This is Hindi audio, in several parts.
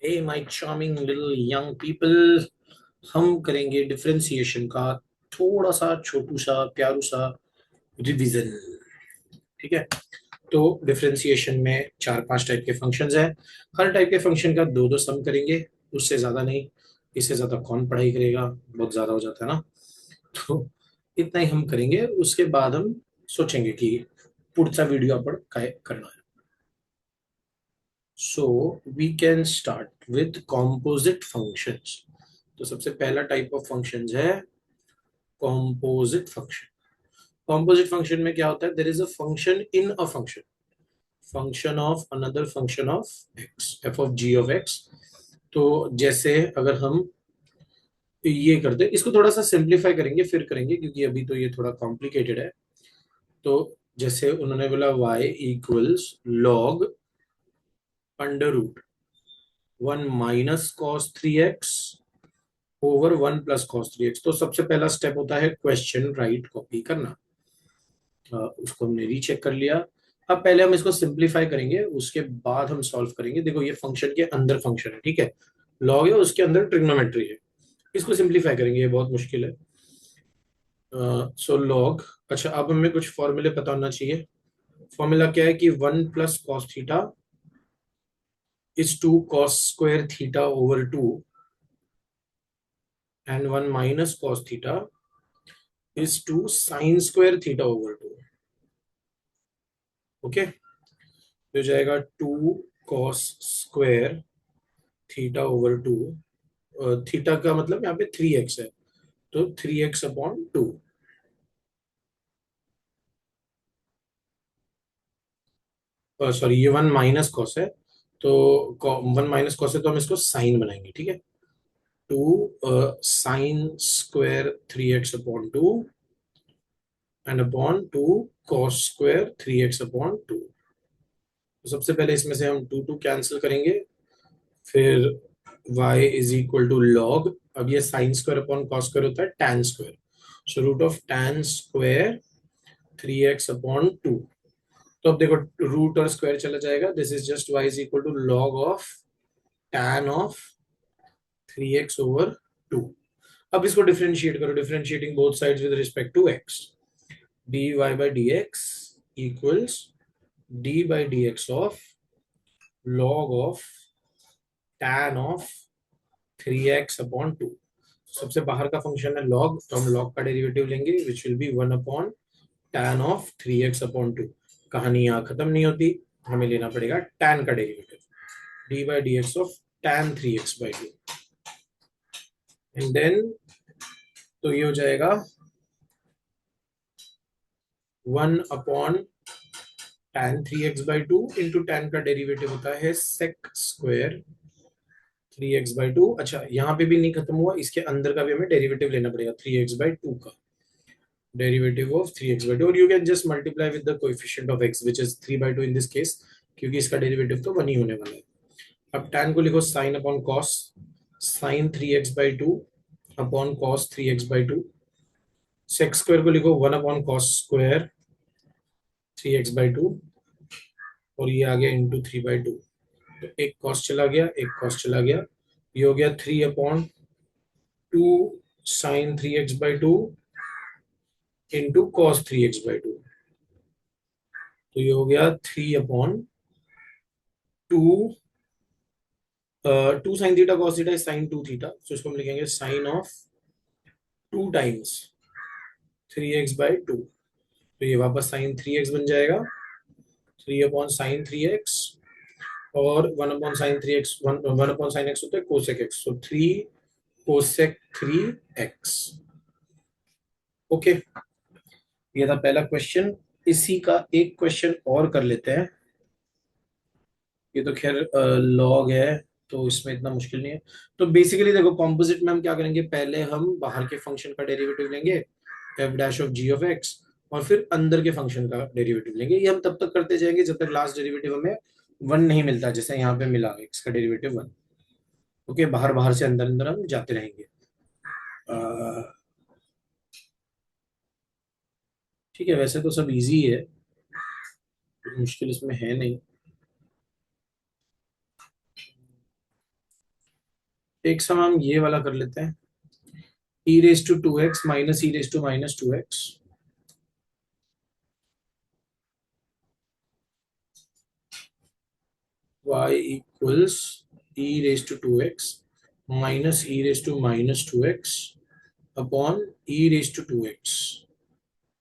Hey my charming little young people, हम करेंगे डिफरेंशिएशन का थोड़ा सा छोटू सा प्यारू सा रिवीजन। ठीक है। तो डिफरेंशिएशन में चार पांच टाइप के फंक्शंस हैं। हर टाइप के फंक्शन का दो दो सम करेंगे, उससे ज्यादा नहीं। इससे ज्यादा कौन पढ़ाई करेगा, बहुत ज्यादा हो जाता है ना। तो इतना ही हम करेंगे, उसके बाद हम सोचेंगे कि पुढचा वीडियो आपण काय करना है। So we can start with composite functions. तो सबसे पहला टाइप ऑफ फंक्शंस है कॉम्पोजिट फंक्शन। कॉम्पोजिट फंक्शन में क्या होता है, there is a function in a function, function of another function of x, f of g of x. तो जैसे अगर हम ये करते हैं, इसको थोड़ा सा सिंप्लीफाई करेंगे फिर करेंगे, क्योंकि अभी तो ये थोड़ा कॉम्प्लिकेटेड है। तो जैसे उन्होंने बोला y equals log under root 1 - cos 3x over 1 + cos 3x। तो सबसे पहला स्टेप होता है क्वेश्चन राइट कॉपी करना। उसको हमने रीचेक कर लिया। अब पहले हम इसको सिंप्लीफाई करेंगे, उसके बाद हम सॉल्व करेंगे। देखो ये फंक्शन के अंदर फंक्शन है, ठीक है। लॉग है, उसके अंदर ट्रिग्नोमेट्री है। इसको सिंप्लीफाई करेंगे, ये बहुत मुश्किल है। सो लॉग, अच्छा अब हमें कुछ फॉर्मूले पता होना चाहिए। फॉर्मूला क्या है कि 1 + cos theta is 2 cos² theta over 2 and 1 - cos theta is 2 sin² theta over 2। Okay, तो हो जाएगा 2 cos² थीटा ओवर 2। थीटा का मतलब यहाँ पे 3x है, तो 3x/2। सॉरी, ये 1 - cos है, तो 1 - cos है तो हम इसको साइन बनाएंगे, ठीक है। 2 sin² 3x/2 and upon 2 cos² 3x/2। तो सबसे पहले इसमें से हम टू टू कैंसिल करेंगे, फिर y is equal to log, अब ये sin² अपॉन cos² होता है tan²। So root of tan² 3x/2। तो अब देखो, रूट और स्क्वायर चला जाएगा, this is just y is equal to log of tan of 3x/2। अब इसको डिफरेंशिएट करो, differentiating both sides with respect to x। dy/dx equals d/dx of log of tan of 3x/2। सबसे बाहर का फंक्शन है log, तो हम log का डेरिवेटिव लेंगे which will be 1/tan of 3x/2। कहानी यहाँ खत्म नहीं होती, हमें लेना पड़ेगा tan का derivative, d/dx of tan 3x/2। And then तो ये हो जाएगा 1/tan 3x/2 इंटू tan का डेरिवेटिव होता है sec² 3x/2। अच्छा यहाँ पे भी नहीं खत्म हुआ, इसके अंदर का भी हमें डेरिवेटिव लेना पड़ेगा 3x/2 का डेरिवेटिव ऑफ 3x/2, और you can just multiply with the coefficient of x which is 3/2 in this case, क्योंकि इसका डेरिवेटिव तो 1 ही होने वाला है। अब tan को लिखो sine upon cos, sine 3x/2 upon cos 3x/2। sec² को लिखो 1/cos² 3x/2, और ये आ गया इंटू 3/2। तो एक कॉस चला गया, एक कॉस चला गया, ये हो गया 3/2 sin 3x/2 into cos 3x/2। तो ये हो गया 3/2। 2 sin theta cos theta is sin 2 theta, तो इसको हम लिखेंगे साइन ऑफ 2 टाइम्स 3x/2। तो ये वापस sin 3x बन जाएगा, 3/sin 3x, और 1/sin 3x, 1/sin x होता है cosec x, तो 3 cosec 3x। ओके, ये था पहला क्वेश्चन। इसी का एक क्वेश्चन और कर लेते हैं। ये तो खैर लॉग है, तो इसमें इतना मुश्किल नहीं है। तो बेसिकली देखो, कॉम्पोजिट में हम क्या करेंगे, पहले हम बाहर के फंक्शन का डेरिवेटिव लेंगे f' of g of x, और फिर अंदर के फंक्शन का डेरिवेटिव लेंगे। ये हम तब तक करते जाएंगे जब तक लास्ट डेरिवेटिव हमें 1 नहीं मिलता, जैसे यहाँ पे मिला x का डेरिवेटिव 1। ओके, बाहर बाहर से अंदर अंदर हम जाते रहेंगे। अ, ठीक है, वैसे तो सब इजी है, कुछ मुश्किल इसमें है नहीं। एक सम हम ये वाला कर लेते हैं, e raise to 2x minus e raise to minus 2x, y equals e raise to 2x minus e raise to minus 2x upon e raise to 2x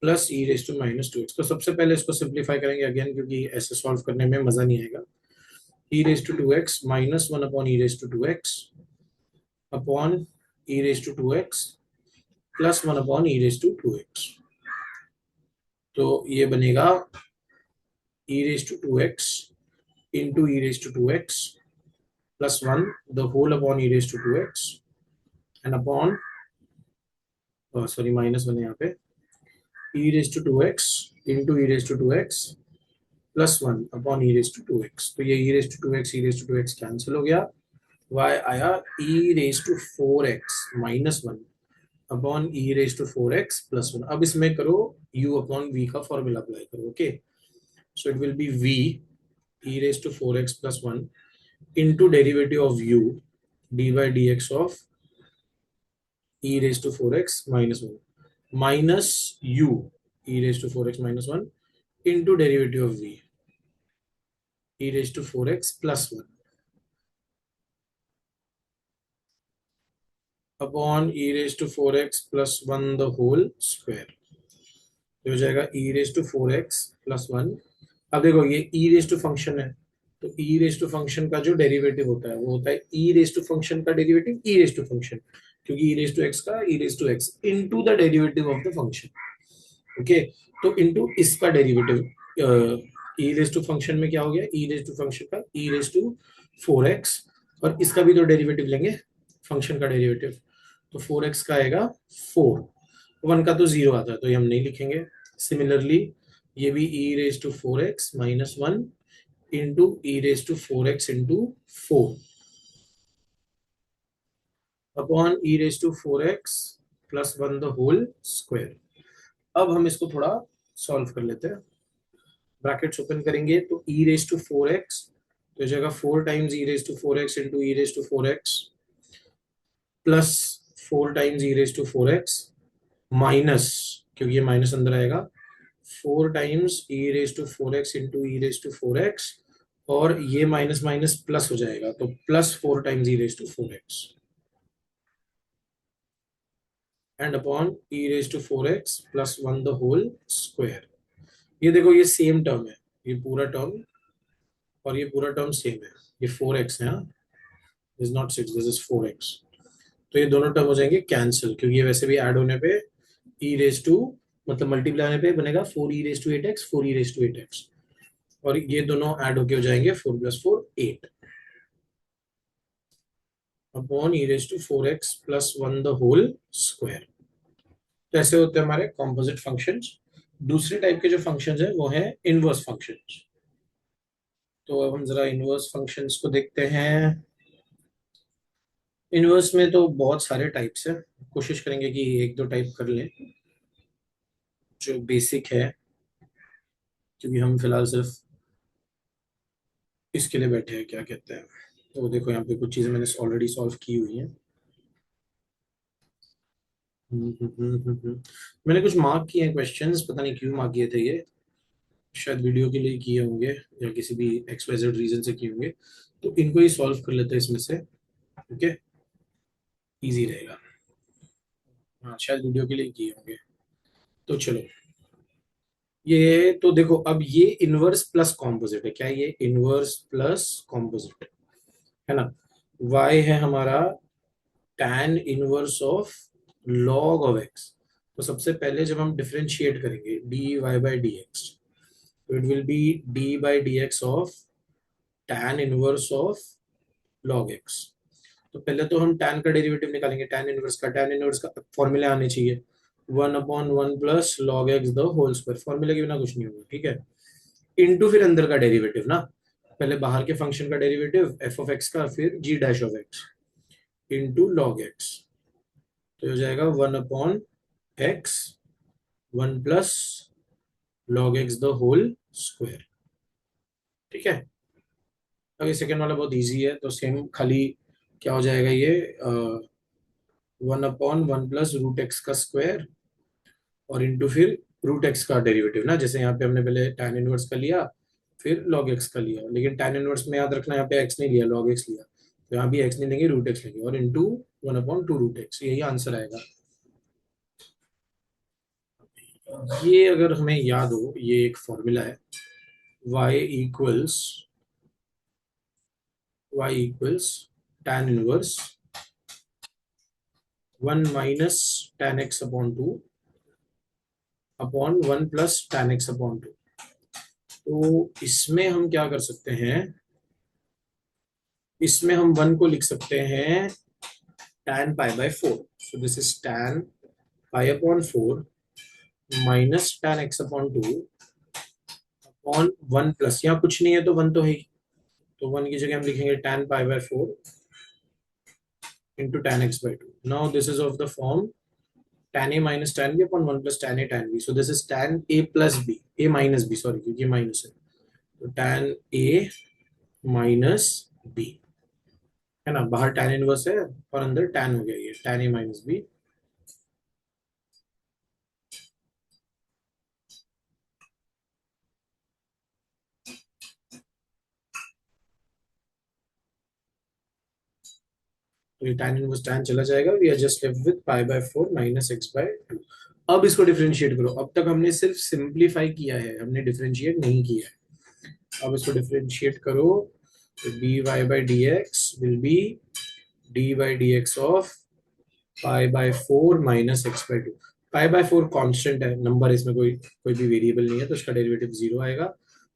plus e raise to minus 2x। तो सबसे पहले इसको सिंप्लीफाई करेंगे अगेन, क्योंकि ऐसे सॉल्व करने में मजा नहीं आएगा। E raise to 2x minus 1 upon e raise to 2x upon e raise to 2x plus 1 upon e raise to 2x। तो ये बनेगा e raised to 2x into e raised to 2x plus 1 the whole upon e raised to 2x and upon sorry minus 1 यहाँ पे e raised to 2x into e raised to 2x plus 1 upon e raised to 2x। तो ये e raised to 2x e raised to 2x cancel हो गया, y आया e raised to 4x minus 1 upon e raised to 4x plus 1। अब इसमें करो u अपॉन v का फॉर्मूला अप्लाई करो, okay. So it will be v e raised to 4x plus 1 into derivative of u dy dx of e raised to 4x minus 1 minus u e raised to 4x minus 1 into derivative of v e raised to 4x plus 1 upon e raised to 4x plus 1 the whole square। तो हो जाएगा e raised to 4x plus 1। अब देखो ये e raised to फंक्शन है, तो e raised to फंक्शन का जो डेरिवेटिव होता है वो होता है e raised to फंक्शन का derivative e raised to function, क्योंकि e raised to x का e raised to x into the derivative of the function, okay. तो इनटू इसका derivative e raise to function में क्या हो गया, ई रेज टू फंक्शन का ई रेज टू 4x और इसका भी तो डेरिवेटिव लेंगे, फंक्शन का डेरिवेटिव। तो 4x का आएगा 4, 1 का तो 0 आता है तो ये हम नहीं लिखेंगे। सिमिलरली ये भी e raise to 4x minus 1 into e raise to 4x into 4 upon e raise to 4x plus 1 the whole square. अब हम इसको थोड़ा सॉल्व कर लेते हैं। ब्रैकेट्स ओपन करेंगे तो e रेज टू 4x तो हो जाएगा 4 times e raise to 4x into e raise to 4x plus 4 times e raise to 4x minus, क्योंकि ये माइनस अंदर आएगा, 4 times e raise to 4x into e raise to 4x और ये माइनस माइनस प्लस हो जाएगा तो plus 4 times e raise to 4x and upon e raise to 4x plus 1 the whole square. ये देखो ये सेम टर्म है, ये पूरा टर्म और ये पूरा टर्म सेम है, ये 4x है, is not 6, this is 4x। तो ये दोनों टर्म हो जाएंगे कैंसिल, क्योंकि ये वैसे भी ऐड होने पे e रेज टू मतलब मल्टीप्लाई होने पे बनेगा 4 e raise to 8x 4 e raise to 8x और ये दोनों ऐड होके हो जाएंगे 4 plus 4 8 upon e raise to 4x plus 1 the whole square. तो ऐसे होते हैं हमारे कॉम्पोजिट फंक्शंस। दूसरे टाइप के जो फंक्शंस है वो है इनवर्स फंक्शंस। तो अब हम जरा इनवर्स फंक्शंस को देखते हैं। इनवर्स में तो बहुत सारे टाइप्स है, कोशिश करेंगे कि एक दो टाइप कर लें जो बेसिक है, क्योंकि हम फिलहाल सिर्फ इसके लिए बैठे हैं, क्या कहते हैं। तो देखो यहाँ पे कुछ चीजें मैंने ऑलरेडी सॉल्व की हुई हैं। मैंने कुछ मार्क किए हैं क्वेश्चंस, पता नहीं क्यों मार्क किए थे ये, शायद वीडियो के लिए किए होंगे या किसी भी एक्सवाइजेड रीजन से किए होंगे। तो इनको ही सॉल्व कर लेते हैं इसमें से, ओके, इजी रहेगा। हाँ शायद वीडियो के लिए किए होंगे। तो चलो, ये तो देखो अब ये इनवर्स प्लस कॉम्पोजिट है, क्या ये इनवर्स प्लस कॉम्पोजिट है ना। y है हमारा tan inverse of log of x। तो सबसे पहले जब हम डिफरेंशिएट करेंगे dy बाई डी एक्स, तो it will be D by d x of tan inverse of log x। तो पहले तो हम tan का डेरिवेटिव निकालेंगे, tan इनवर्स का फॉर्मूला आने चाहिए 1/1 plus log x the whole square, फॉर्मूले के बिना कुछ नहीं होगा, ठीक है। इनटू फिर अंदर का डेरिवेटिव ना, पहले बाहर के फंक्शन का डेरिवेटिव एफ ऑफ एक्स का, फिर g dash of x into log x. तो हो जाएगा 1/x 1 plus log x the whole square, ठीक है। अब ये सेकेंड वाला बहुत इजी है, तो सेम खाली क्या हो जाएगा ये, 1/(1 + √x का स्क्वायर और इंटू फिर √x का डेरिवेटिव ना, जैसे यहाँ पे हमने पहले tan इनवर्स का लिया फिर log x का लिया, लेकिन tan इनवर्स में याद रखना यहाँ पे x नहीं लिया, log x लिया, तो यहाँ भी x नहीं लेंगे, √x लेंगे और इंटू 1/2 √x, यही आंसर आएगा। ये अगर हमें याद हो, ये एक फॉर्मूला है, y equals tan inverse 1 - tan x/2 upon 1 + tan x/2। तो इसमें हम क्या कर सकते हैं, इसमें हम 1 को लिख सकते हैं tan π/4, so this is tan π/4 -tan x/2 upon 1 यहाँ कुछ नहीं है तो 1 तो है ही, तो 1 की जगह हम लिखेंगे tan π/4 into tan x/2। Now this is of the form tan a minus tan b upon 1 + tan a tan b, so this is tan a plus b, a minus b, sorry क्योंकि माइनस है, तो tan a minus b है ना, बाहर tan इनवर्स है और अंदर tan हो गया, ये tan a minus b। तो ये tan इनवर्स tan चला जाएगा, we are just left with π/4 -x/2। अब इसको डिफरेंशिएट करो, अब तक हमने सिर्फ सिंप्लीफाई किया है, हमने डिफरेंशिएट नहीं किया है, अब इसको डिफरेंशिएट करो, तो dy/dx will be d/dx of π/4 -x/2। π/4 constant है, नंबर, इसमें कोई कोई भी वेरिएबल नहीं है, तो इसका डेरिवेटिव 0 आएगा,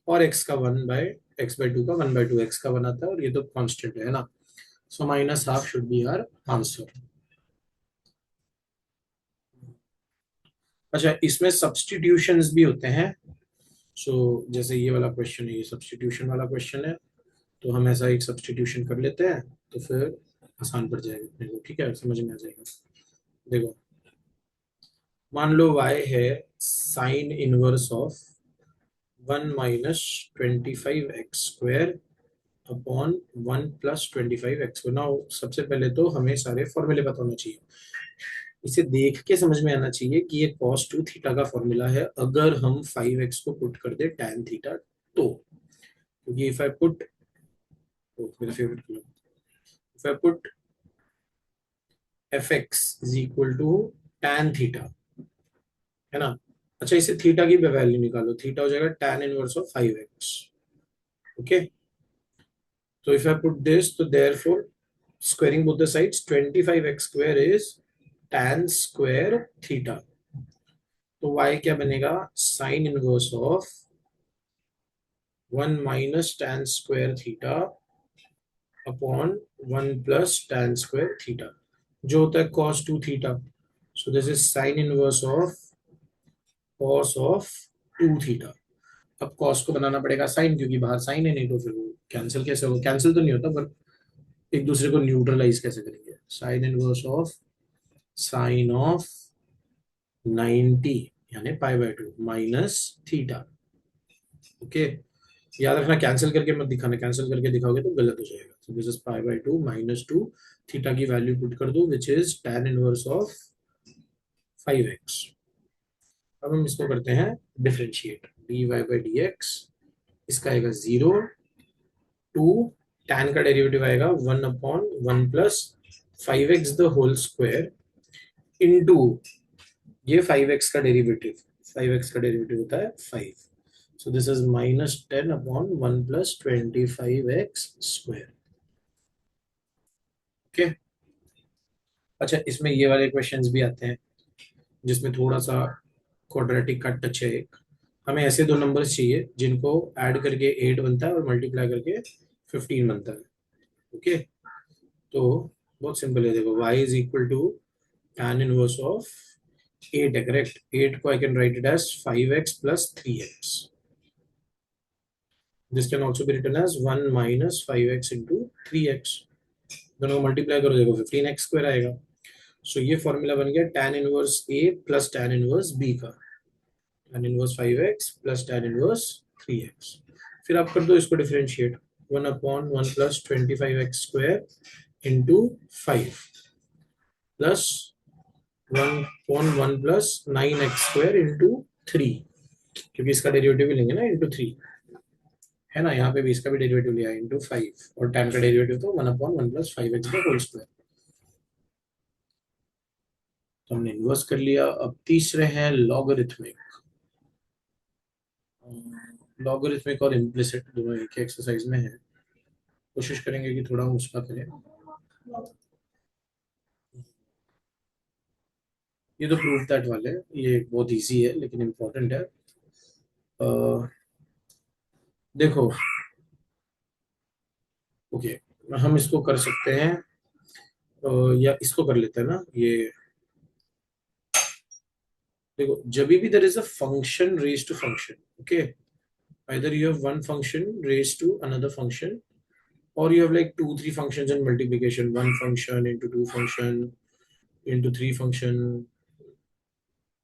और x का 1/x/2 का 1/2 x का 1 आता है, और ये तो कांस्टेंट है ना, सो -½ शुड बी आवर आंसर। अच्छा, इसमें सब्स्टिट्यूशंस भी होते हैं, सो जैसे ये वाला क्वेश्चन है, ये सब्स्टिट्यूशन वाला क्वेश्चन है, तो हम ऐसा एक सब्स्टिट्यूशन कर लेते हैं, तो फिर आसान पड़ जाएगा अपने को, ठीक है, समझ में आ जाएगा। देखो, मान लो y है sign inverse of 1 - 25x² upon 1 + 25x। Now सबसे पहले तो हमें सारे फॉर्मूले पता होना चाहिए, इसे देख के समझ में आना चाहिए कि ये cos2 थीटा का फॉर्मूला है, अगर हम 5x को पुट कर दे tan थीटा, तो क्योंकि इफ आई पुट, मेरा favourite colour, if I put fx is equal to tan theta, है ना। अच्छा, इसे थीटा की वैल्यू निकालो, थीटा हो जाएगा tan inverse of 5x। Okay, तो इफ आई पुट दिस, तो therefore squaring both the sides, 25x² is tan square theta, तो y क्या बनेगा, sign inverse of 1 - tan² theta upon 1 + tan² theta, जो होता है cos2 theta, so this is sine inverse of cos2 theta. अब cos को बनाना पड़ेगा साइन, क्योंकि बाहर साइन है, नहीं तो फिर वो कैंसिल कैसे होगा, कैंसिल तो नहीं होता पर एक दूसरे को न्यूट्रलाइज कैसे करेंगे, sign inverse of sine of 90 यानी π/2 माइनस थीटा। ओके, याद रखना, कैंसिल करके मत दिखाना, कैंसिल करके दिखाओगे तो गलत हो जाएगा, तो दिस इज π/2 -2, थीटा की वैल्यू पुट कर दो, which is tan inverse of 5x। अब हम इसको करते हैं डिफरेंशिएट, dy/dx, इसका आएगा 0 टू tan का डेरिवेटिव आएगा 1/1 + 5x the whole square into ये 5x का डेरिवेटिव, 5x का डेरिवेटिव होता है 5, सो दिस इज -10/1 + 25x²। ओके, अच्छा, इसमें ये वाले क्वेश्चंस भी आते हैं जिसमें थोड़ा सा क्वाड्रेटिक का टच है, एक हमें ऐसे दो नंबर्स चाहिए जिनको ऐड करके 8 बनता है और मल्टीप्लाई करके 15 बनता है। ओके, तो बहुत सिंपल है, देखो y is equal to tan inverse of 8 है, करेक्ट, 8 को I can write it as 5x + 3x, this can also be written as 1 - 5x × 3x, दोनों को मल्टीप्लाई करो, देखो 15x² आएगा, सो ये फॉर्मूला बन गया tan inverse a + tan inverse b का, tan inverse 5x + tan inverse 3x। फिर आप कर दो इसको differentiate, 1/1 + 25x² into 5 plus 1/1 plus 9x² into 3, क्योंकि इसका डेरिवेटिव भी लेंगे ना इंटू 3, है ना, यहाँ पे भी इसका भी डेरिवेटिव लिया इंटू 5, और tan का डेरिवेटिव तो 1/1 प्लस 5x का होल स्क्वायर। तो हमने इन्वर्स कर लिया। अब तीसरे हैं लॉगरिथमिक। लॉगरिथमिक और इम्प्लिसिट दोनों एक ही एक्सरसाइज में है, कोशिश करेंगे कि थोड़ा हम उसका करें। ये तो प्रूफ दैट वाले, ये बहुत इजी है लेकिन इम्पोर्टेंट है। देखो, ओके, हम इसको कर सकते हैं, या इसको कर लेते हैं ना, ये देखो, जब भी there is a function raise to function, okay, either you have one function raised to another function, or you have like two three functions in multiplication, one function into two function into three function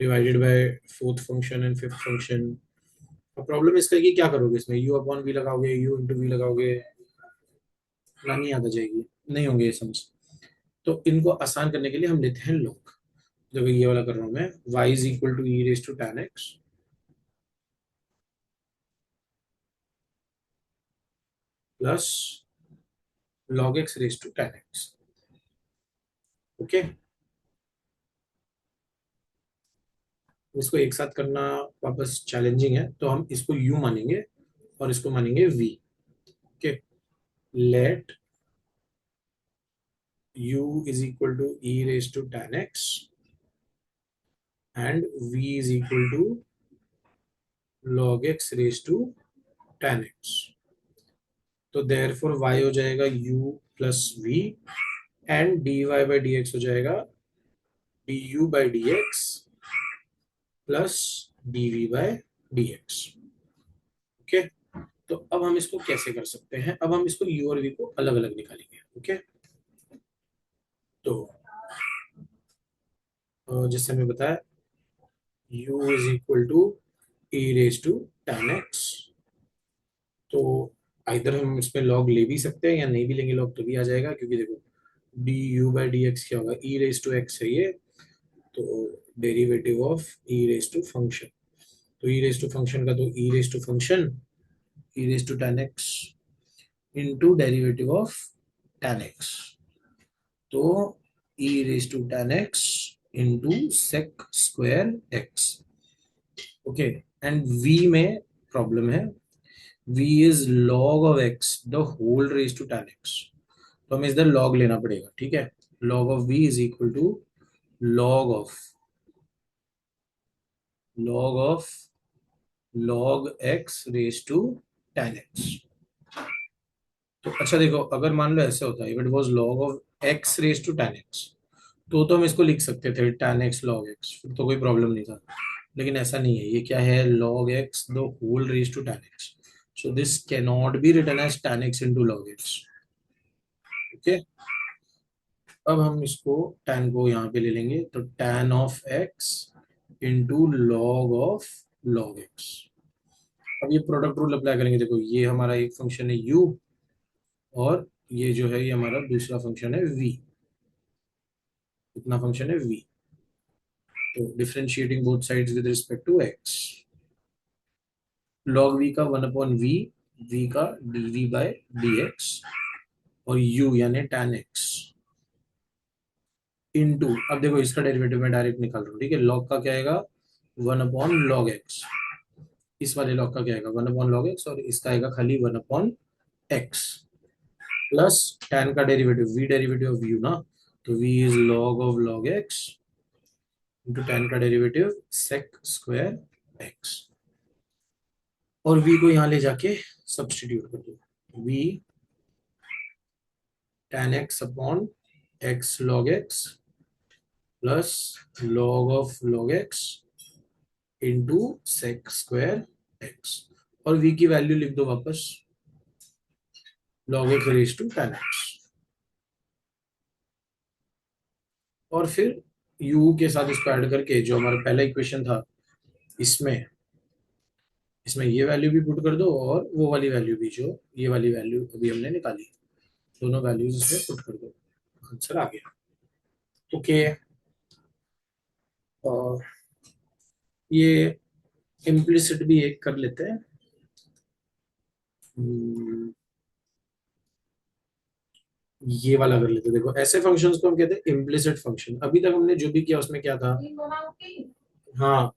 divided by fourth function and fifth function। अब प्रॉब्लम इसका है कि क्या करोगे, इसमें u अपॉन v लगाओगे, u इंटू v लगाओगे, प्लान याद आ जाएगी, नहीं होंगे ये समझ। तो इनको आसान करने के लिए हम लेते हैं log। देखो ये वाला कर रहा हूं मैं, y is equal to e raise to tan x plus log x raise to tan x। Okay, इसको एक साथ करना वापस चैलेंजिंग है, तो हम इसको u मानेंगे और इसको मानेंगे v। Okay, let u is equal to e raise to tan x and v is equal to log x raise to tan x। तो देयरफॉर y हो जाएगा u plus v and dy by d x हो जाएगा du by d x plus dv by d x. Okay, तो अब हम इसको कैसे कर सकते हैं, अब हम इसको u और v को अलग अलग निकालेंगे। ओके, तो जैसे हमें बताया u is equal to e raise to tan x, तो इधर हम इसमें लॉग ले भी सकते हैं या नहीं भी लेंगे लॉग तो भी आ जाएगा, क्योंकि देखो du बाई डी एक्स क्या होगा, e रेज टू x है ये, तो derivative of e raise to function, तो e रेज टू फंक्शन का तो e raise to function e raise to tan x into derivative of tan x, तो e raise to tan x into sec square x। Okay, and v में प्रॉब्लम है, v is log of x the whole raise to tan x, तो हमें इधर log लेना पड़ेगा। ठीक है, log of v is equal to log of log of log x raise to tan x। तो अच्छा देखो, अगर मान लो ऐसे होता है, if it was log of x raise to tan x, तो हम इसको लिख सकते थे tan x log x, फिर तो कोई प्रॉब्लम नहीं था, लेकिन ऐसा नहीं है, ये क्या है, log x the whole raise to tan x, so this can not be written as tan x into log x। Okay, अब हम इसको tan को यहाँ पे ले लेंगे, तो tan of x into log of log x। अब ये प्रोडक्ट रूल अप्लाई करेंगे, देखो ये हमारा एक फंक्शन है u, और ये जो है ये हमारा दूसरा फंक्शन है v, इतना फंक्शन है v, तो differentiating both sides with respect to x, log v का 1/v, v का dv बाय dx, और u यानी tan x इंटू, अब देखो इसका डेरिवेटिव मैं डायरेक्ट निकाल रहा हूँ, ठीक है, log का क्या आएगा 1/log x, इस वाले log का क्या आएगा 1/log x, और इसका आएगा खाली 1/x, प्लस tan का derivative v derivative of u ना, तो v is log of log x into tan का डेरिवेटिव sec स्क्वायर x, और v को यहाँ ले जाके सब्सटीट्यूट कर दो, v tan x upon x log x plus log of log x into sec square x, और v की वैल्यू लिख दो वापस, log x raise to tan x, और फिर u के साथ इसको ऐड करके जो हमारा पहला इक्वेशन था, इसमें इसमें ये वैल्यू भी पुट कर दो, और वो वाली वैल्यू भी, जो ये वाली वैल्यू अभी हमने निकाली, दोनों वैल्यूज इसमें पुट कर दो। आंसर आ गया। ओके, और ये इम्प्लिसिट भी एक कर लेते हैं। हम्म, ये वाला कर लेते हैं। देखो ऐसे फंक्शंस को हम कहते हैं इम्प्लिसिट फंक्शन। अभी तक हमने जो भी किया उसमें क्या था? हाँ,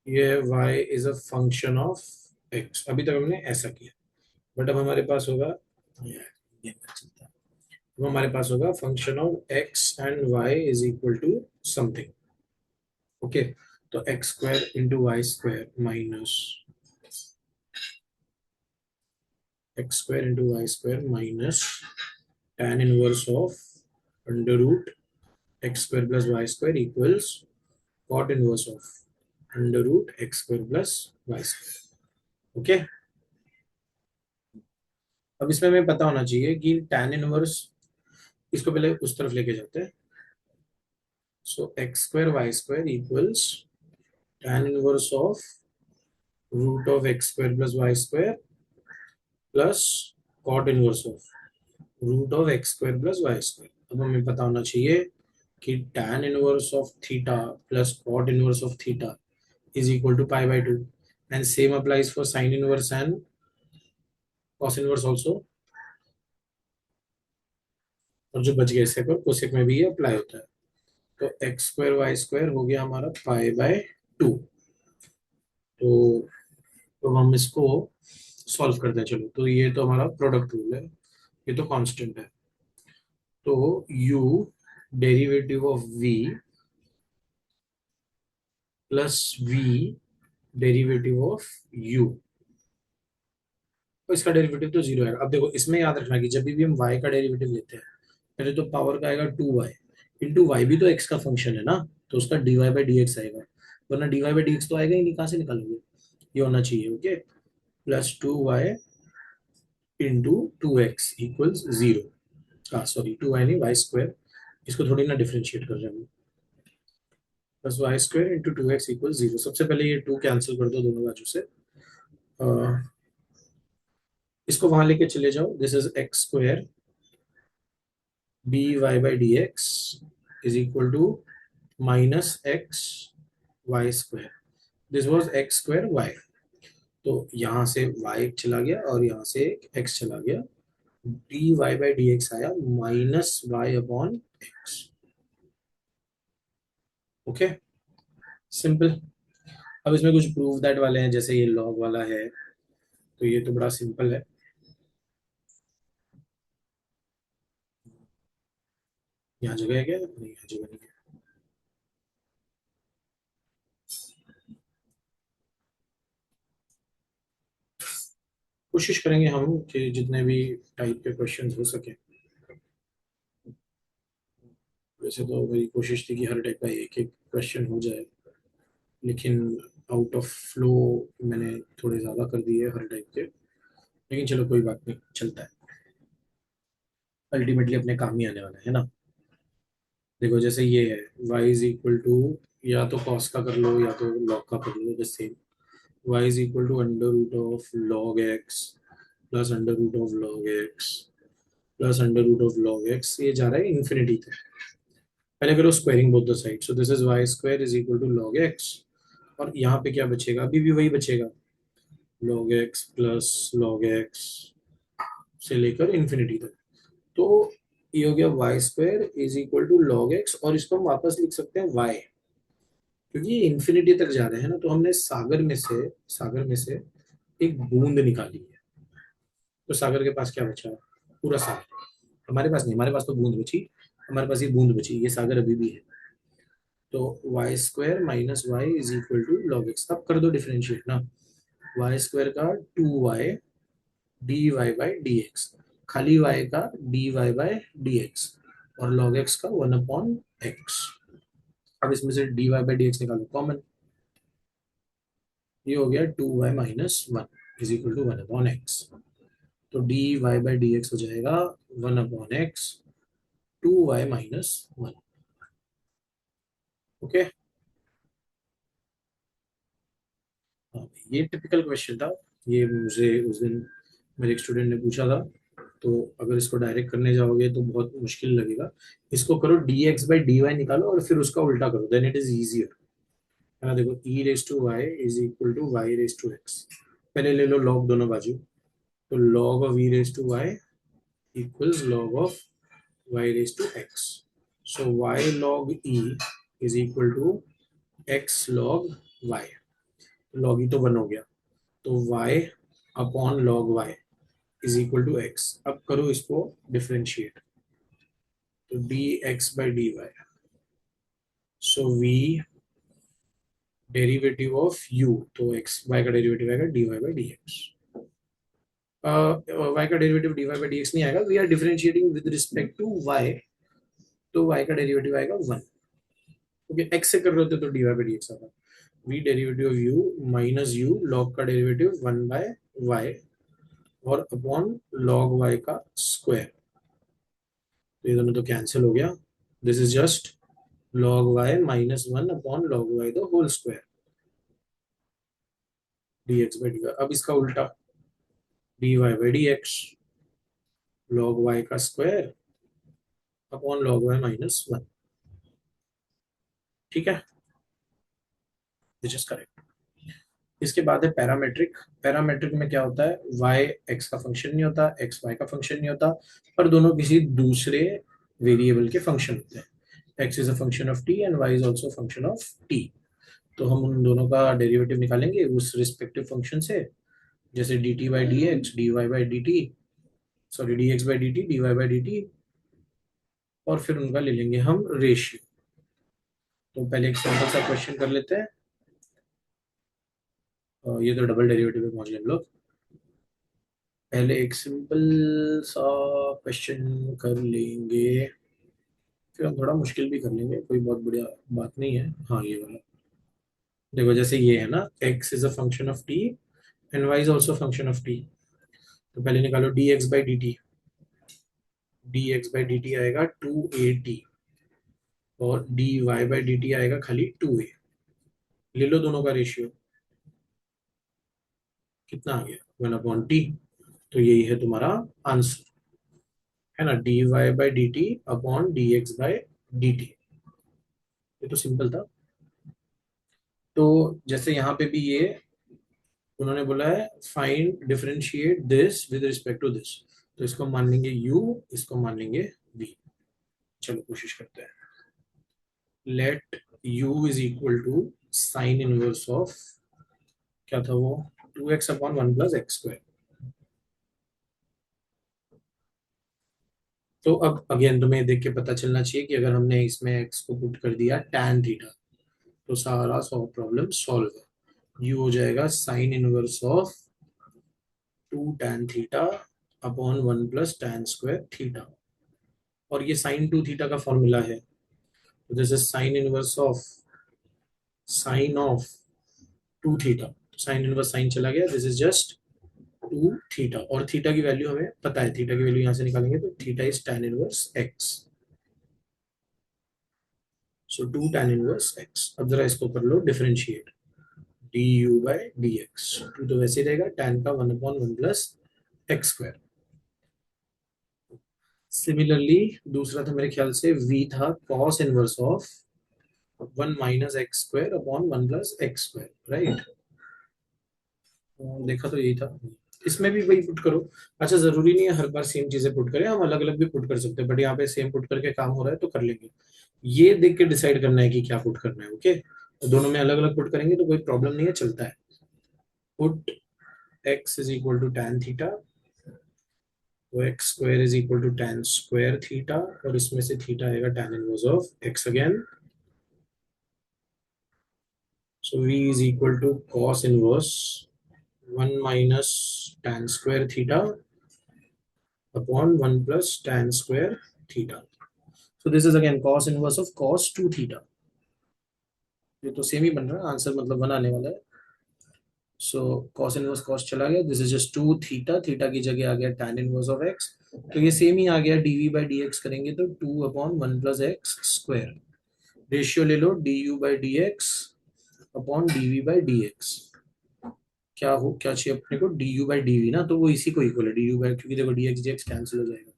ये y is a function of x, अभी तक हमने ऐसा किया। बट अब हमारे पास होगा, यार ये नहीं चलता। अब हमारे पास होगा function of x and y is equal to something. Okay, तो x square into y square minus x square into y square minus tan inverse of under root x square plus y square equals cot inverse of under root x square plus y square. Okay, अब इसमें हमें पता होना चाहिए कि tan इनवर्स, इसको पहले उस तरफ लेके जाते हैं। So x square y square equals tan inverse of root of x square plus y square plus cot inverse of root of x square plus y square. अब हमें पता होना चाहिए कि tan inverse of theta plus cot inverse of theta is equal to pi by two, and same applies for sine inverse and cos inverse also. और जो बच गया इससे पर कोसेक में भी ये अप्लाई होता है। तो एक्स स्क्वायर वाई स्क्वायर हो गया हमारा पाई बाय टू। तो हम इसको सॉल्व करते हैं। चलो, तो ये तो हमारा प्रोडक्ट रूल है, ये तो कांस्टेंट है। तो u derivative of v plus v derivative of u, तो इसका डेरिवेटिव तो जीरो है। अब देखो इसमें याद रखना कि जब भी हम y का डेरिवेटिव लेते हैं, पहले तो पावर का आएगा 2y, इंटू वाई भी तो x का फंक्शन है ना, तो उसका dy बाई डी एक्स आएगा। वरना dy बाई डी एक्स तो आएगा ही नहीं, कहाँ से निकालोगे? ये होना चाहिए। Okay, plus 2y into two x equals zero. हाँ सॉरी, 2y नहीं, वाई स्क्वायर, इसको थोड़ी ना डिफ्रेंशिएट कर रहे हैं। Plus y square into two x equal zero. सबसे पहले ये टू कैंसिल कर दो दोनों बाजू से। इसको वहां लेके चले जाओ। This is x square d y by d x is equal to minus x y square. This was x square y. तो यहाँ से y चला गया और यहाँ से x चला गया। D y by d x आया minus y upon x. Okay, simple. अब इसमें कुछ प्रूफ दैट वाले हैं, जैसे ये लॉग वाला है, तो ये तो बड़ा सिंपल है। यहाँ जगह है क्या? नहीं, यहाँ जगह नहीं है। कोशिश करेंगे हम कि जितने भी टाइप के क्वेश्चंस हो सके। वैसे तो मेरी कोशिश थी कि हर टाइप का एक एक क्वेश्चन हो जाए, लेकिन आउट ऑफ फ्लो मैंने थोड़े ज़्यादा कर दिए हर टाइप के। लेकिन चलो कोई बात नहीं, चलता है। अल्टीमेटली अपने काम ही आने वाला है ना। देखो जैसे ये है, y इज इक्वल टू, या तो cos का कर लो या तो log का कर लो, the same. y is equal to under root of log x plus under root of log x plus under root of log x, ये जा रहा है इन्फिनिटी तक। पहले करो squaring both the side. So this is y square is equal to log x, और यहाँ पे क्या बचेगा? अभी भी वही बचेगा, log x plus log x से लेकर इन्फिनिटी तक। तो ये हो गया y square is equal to log x, और इसको हम वापस लिख सकते हैं y, क्योंकि ये इन्फिनिटी तक जा रहे हैं ना। तो हमने सागर में से एक बूंद निकाली है। तो सागर के पास क्या बचा? पूरा सागर। हमारे पास नहीं, हमारे पास तो बूंद बची। हमारे पास ये बूंद बची, ये सागर अभी भी है। तो y square minus y is equal to log x. अब कर दो डिफरेंशिएट ना। वाई स्क्वायर का 2y d y by d x, खाली y का d y by d x, और log x का 1/x। अब इसमें से d y by d x निकालो कॉमन। ये हो गया 2y minus one is equal to 1/x। तो d y by d x हो जाएगा 1/x 2y minus one. Okay, ये टिपिकल क्वेश्चन था। ये मुझे उस दिन मेरे एक स्टूडेंट ने पूछा था, तो अगर इसको डायरेक्ट करने जाओगे तो बहुत मुश्किल लगेगा। इसको करो dx बाई dy निकालो और फिर उसका उल्टा करो, देन इट इज इजियर, है ना। देखो e raise to y is equal to y raise to x. पहले ले लो लॉग दोनों बाजू, तो log of e raised to y equals log of y raised to x. So y log e is equal to x log y. log e तो 1 हो गया, तो y upon log y is equal to x। अब करो इसको डिफरेंशिएट, तो dx by dy, so v derivative of u, तो x y का डेरिवेटिव आएगा dy by dx। y का डेरिवेटिव dy by dx नहीं आएगा, we are differentiating with respect to y, तो y का डेरिवेटिव आएगा 1। ओके, x से कर रहे होते तो dy by dx आता, v derivative of u minus u log का डेरिवेटिव 1 by y और अपॉन log y का स्क्वायर, तो ये दोनों तो कैंसिल हो गया, this is just log y minus 1 upon log y the whole square dx by dy। अब इसका उल्टा dy by dx log y का square upon log y minus 1। ठीक है, दिस इज करेक्ट। इसके बाद है पैरामेट्रिक। पैरामेट्रिक में क्या होता है, y x का फंक्शन नहीं होता, x y का फंक्शन नहीं होता, पर दोनों किसी दूसरे वेरिएबल के फंक्शन होते हैं। x is a function of t and y is also function of t। तो हम उन दोनों का डेरिवेटिव निकालेंगे उस रिस्पेक्टिव फंक्शन से, जैसे dt by d x, dy by D T, sorry dx by D T, dy by D T, और फिर उनका ले लेंगे हम रेशियो। तो पहले एक सिंपल सा क्वेश्चन कर लेते हैं, ये तो डबल डेरिवेटिव पे पहुंच गए हम लोग। पहले एक सिंपल सा क्वेश्चन कर लेंगे, फिर हम थोड़ा मुश्किल भी कर लेंगे, कोई बहुत बढ़िया बात नहीं है। हाँ ये वाला देखो, जैसे ये है ना, x is a function of t and y is also function of t, तो पहले निकालो dx by D T. dx by D T आएगा 2at और dy बाई डी टी आएगा खाली 2a। ले लो दोनों का रेशियो, कितना आ गया 1/t, तो यही है तुम्हारा आंसर, है ना, dy by D T upon dx by D T. ये तो सिंपल था। तो जैसे यहाँ पे भी ये उन्होंने बोला है find differentiate this with respect to this, तो इसको मान लेंगे u, इसको मान लेंगे v। चलो कोशिश करते हैं। Let u is equal to sine inverse of, क्या था वो, 2x upon 1 plus x square. तो अब अगेन तुम्हें देख के पता चलना चाहिए कि अगर हमने इसमें x को पुट कर दिया tan थीटा, तो सारा प्रॉब्लम सॉल्व है। u हो जाएगा sign inverse of 2 tan theta upon 1 plus tan square theta, और ये साइन 2 थीटा का फॉर्मूला है, तो this is sine inverse of sine of 2 theta. Sine inverse sine चला गया, दिस इज जस्ट 2 थीटा, और थीटा की वैल्यू हमें पता है, थीटा की वैल्यू यहां से निकालेंगे तो theta is tan inverse x, so 2 tan inverse x। अब जरा इसको कर लो differentiate, du by d x, two तो वैसे ही रहेगा, tan का 1 upon 1 plus x square. Similarly दूसरा था मेरे ख्याल से v था cos inverse of 1 minus x square upon 1 plus x square, right. देखा तो यही था, इसमें भी वही पुट करो। अच्छा, जरूरी नहीं है हर बार सेम चीजें पुट करें, हम अलग अलग भी पुट कर सकते हैं, बट यहाँ पे सेम पुट करके काम हो रहा है तो कर लेंगे। ये देख के डिसाइड करना है कि क्या पुट करना है, ओके। तो दोनों में अलग अलग पुट करेंगे तो कोई प्रॉब्लम नहीं है, चलता है। Put x is equal to tan theta, तो x square is equal to tan square theta, और इसमें से थीटा आएगा tan inverse of x again, so v is equal to cos इनवर्स 1 minus tan square theta upon 1 plus tan square theta. So this is again cos inverse of cos 2 theta. ये तो सेम ही बन रहा है, आंसर मतलब 1 आने वाला है। सो cos इनवर्स cos चला गया, this is just 2 theta, theta की जगह आ गया tan इनवर्स ऑफ x, तो ये सेम ही आ गया, dv बाई डी एक्स करेंगे तो 2 upon 1 plus x square. Ratio ले लो du by d x upon dv by d x, क्या चाहिए अपने को, d u by d v ना, तो वो इसी को इक्वल है डी यू बाई, क्योंकि देखो डी एक्स कैंसिल हो जाएगा।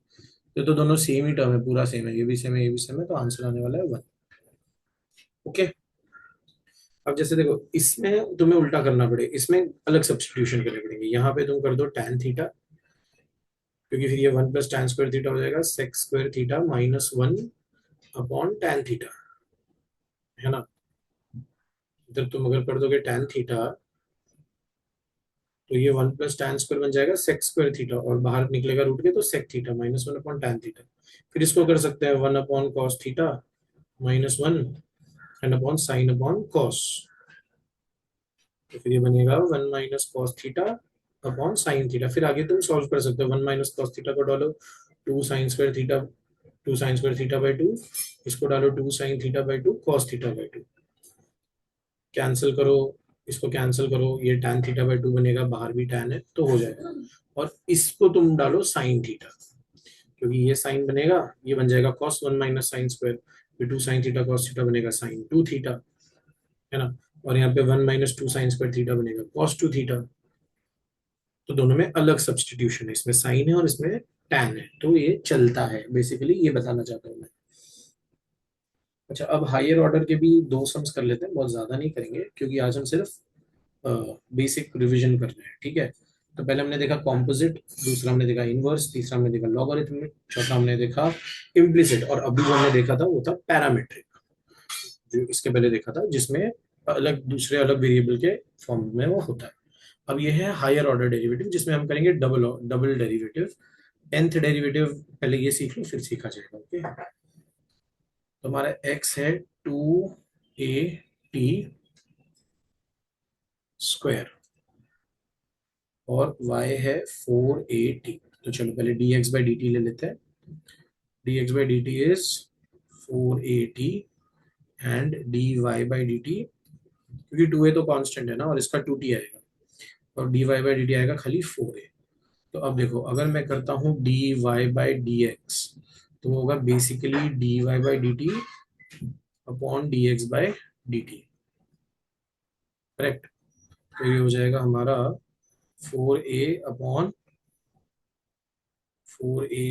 तो दोनों सेम ही टर्म है, पूरा सेम है, ये भी सेम है, ये भी सेम है, तो आंसर आने वाला है 1। ओके। अब जैसे देखो इसमें तुम्हें उल्टा करना पड़े, इसमें अलग सब्सटीट्यूशन करने पड़ेंगे। यहाँ पे तुम कर दो tan थीटा, क्योंकि फिर ये 1 + tan² थीटा हो जाएगा sec² theta -1 upon tan theta, है ना। इधर तुम अगर कर दोगे tan थीटा, तो ये 1 + tan² बन जाएगा sec²थीटा, और बाहर निकलेगा रूट के, तो sec theta -1 upon tan theta. फिर इसको कर सकते हैं 1 upon cos theta -1 and upon sine upon cos, तो फिर ये बनेगा 1 - cos theta upon sine theta. फिर आगे तुम सॉल्व कर सकते हो, 1 - cos थीटा को डालो 2 sin² थीटा, 2 sin² थीटा/2, इसको डालो 2 sin थीटा/2 cos थीटा/2, कैंसिल करो, इसको कैंसिल करो, ये tan थीटा/2 बनेगा, बाहर भी tan है तो हो जाएगा। और इसको तुम डालो साइन थीटा, क्योंकि ये साइन बनेगा, ये बन जाएगा cos 1 - sin², फिर 2 sin थीटा cos थीटा बनेगा sin 2 थीटा, है ना। और यहाँ पे 1 - 2 sin² थीटा बनेगा cos 2 थीटा। तो दोनों में अलग सब्सटीट्यूशन है, इसमें साइन है और इसमें टैन है, तो ये चलता है, बेसिकली ये बताना चाहता हूँ मैं। अच्छा, अब हायर ऑर्डर के भी दो सम्स कर लेते हैं, बहुत ज्यादा नहीं करेंगे, क्योंकि आज हम सिर्फ बेसिक रिवीजन कर रहे हैं, ठीक है। तो पहले हमने देखा कॉम्पोजिट, दूसरा हमने देखा इनवर्स, तीसरा हमने देखा लॉगरिथमिक, चौथा हमने देखा इम्प्लिसिट, और अभी जो हमने देखा था वो था पैरामीट्रिक, जो इसके पहले देखा था, जिसमें अलग दूसरे अलग वेरिएबल के फॉर्म में वो होता है। अब ये है हायर ऑर्डर डेरिवेटिव, जिसमें हम करेंगे double double derivative. nth derivative पहले ये सीख लो, फिर सीखा जाएगा। ओके, तो हमारा x है 2a t² और y है 4at। तो चलो पहले dx/dt ले लेते हैं। dx/dt is 4at and dy/dt, क्योंकि 2a तो कांस्टेंट है ना, और इसका 2t आएगा, और dy/dt आएगा खाली 4a। तो अब देखो, अगर मैं करता हूँ dy/dx, तो वो होगा basically dy/dt upon dx/dt, correct. तो ये हो जाएगा हमारा 4a अपॉन 4a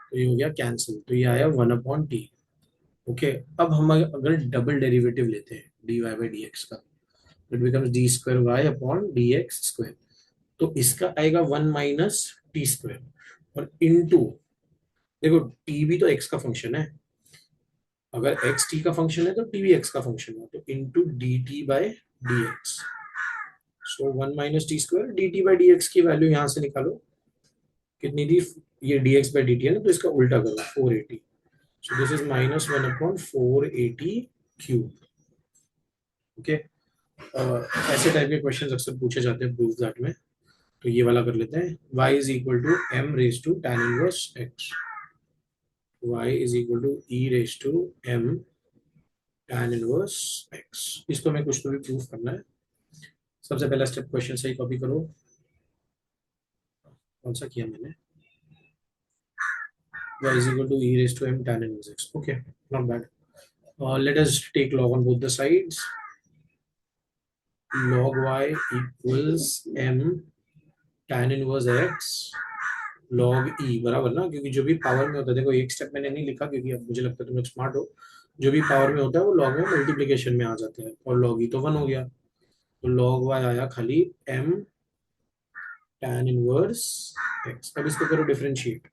तो ये हो गया कैंसिल, तो ये आया 1/t। ओके। अब हम अगर डबल डेरिवेटिव लेते हैं dy/dx का, it becomes d² upon dx²। तो इसका आएगा 1 - t², और इनटू, देखो t भी तो x का फंक्शन है, अगर x t का फंक्शन है तो t भी x का फंक्शन है, तो इनटू dt/dx। सो 1 - t², dt/dx की वैल्यू यहां से निकालो, कितनी थी, ये dx/dt है ना, तो इसका उल्टा करो 480। सो दिस इज -1/480 क्यूब। ओके। ऐसे टाइप के क्वेश्चंस अक्सर पूछे जाते हैं प्रूफ दैट में, तो ये वाला कर लेते हैं। y is equal to m raise to tan inverse x, y is equal to e raise to m tan inverse x। इसको मैं कुछ तो भी प्रूफ करना है। सबसे पहला स्टेप क्वेश्चन से ही कॉपी करो। कौन सा किया मैंने, y is equal to e raised to m tan inverse x. Okay, not bad. Let us take log on both the sides. Log y equals m tan inverse x log e, बराबर ना, क्योंकि जो भी पावर में होता है, देखो एक स्टेप मैंने नहीं लिखा क्योंकि अब मुझे लगता है तुम लोग स्मार्ट हो, जो भी पावर में होता है वो लॉग में मल्टीप्लीकेशन में आ जाता है, और लॉग ई तो 1 हो गया, तो लॉग y आया खाली m tan इनवर्स x। अब इसको करो डिफरेंशिएट,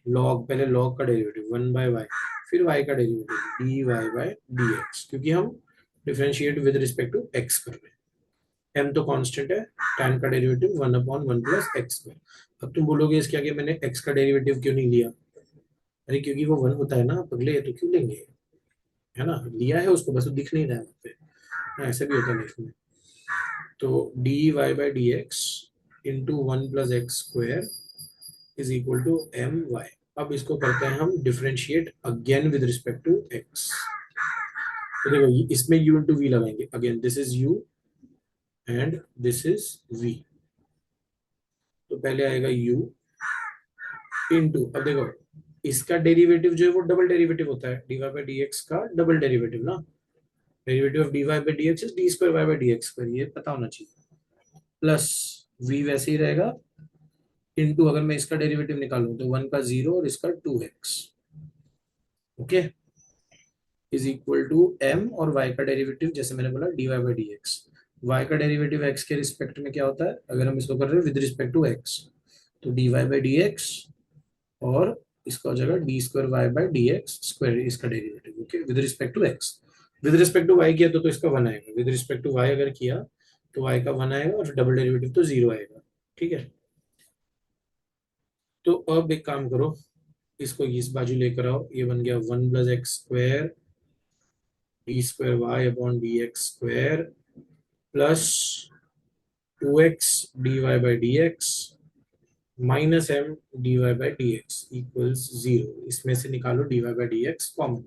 लॉग, पहले लॉग का डेरिवेटिव 1/y, फिर y का डेरिवेटिव dy/dx, क्योंकि हम differentiate with respect to x कर रहे हैं। m तो कांस्टेंट है, tan का डेरिवेटिव 1/1 + x²। अब तुम बोलोगे इसके आगे मैंने x का डेरिवेटिव क्यों नहीं लिया, अरे क्योंकि वो 1 होता है ना पगले, तो क्यों लेंगे, है ना, लिया है उसको, बस वो दिख नहीं रहा है वहाँ पे। हाँ, ऐसे भी होता है लाइफ में। तो dy/dx into 1 + x² is equal to my। अब इसको करते हैं हम differentiate again with respect to x। तो देखो इसमें u इंटू वी लगाएंगे, again this is u and this is v। तो पहले आएगा u इंटू, अब देखो इसका डेरिवेटिव जो है वो डबल डेरिवेटिव होता है, dy/dx का डबल डेरिवेटिव ना, derivative of d y by d x is d square y by d x square, ये पता होना चाहिए। प्लस v वैसे ही रहेगा, इनटू अगर मैं इसका डेरिवेटिव निकालूं तो 1 का 0 और इसका 2x, okay, is equal to m, और y का डेरिवेटिव जैसे मैंने बोला dy by d x. Y का डेरिवेटिव x के रिस्पेक्ट में क्या होता है, अगर हम इसको कर रहे हैं विद रिस्पेक्ट टू x, तो dy बाई डी एक्स, और इसका हो जाएगा d square y by d x square, इसका derivative, okay, with respect to x. With respect to y किया तो इसका वन आएगा, विद रिस्पेक्ट टू वाई अगर किया तो वाई का वन आएगा, और डबल डेरिवेटिव तो जीरो आएगा, ठीक है। तो अब एक काम करो, इसको इस बाजू लेकर आओ, ये बन गया 1 + x² d square y upon d x square plus 2x d y by d x minus m d y by d x equals zero. इसमें से निकालो d y by d x common,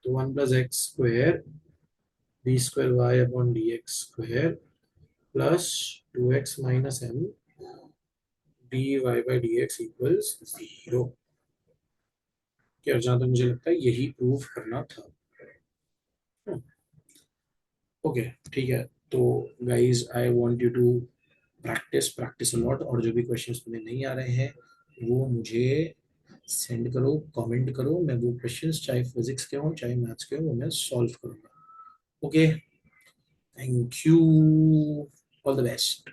तो 1 + x² d square y upon d x square plus 2x minus m d y by d x equals zero. क्या, जहां तक मुझे लगता है यही प्रूव करना था। ओके, ठीक है। तो guys I want you to practice practice a lot, और जो भी क्वेश्चंस तुम्हें नहीं आ रहे हैं वो मुझे सेंड करो, कमेंट करो, मैं वो क्वेश्चंस चाहे फिजिक्स के हों चाहे मैथ्स के हों वो मैं सॉल्व करूंगा। Okay, thank you, all the best.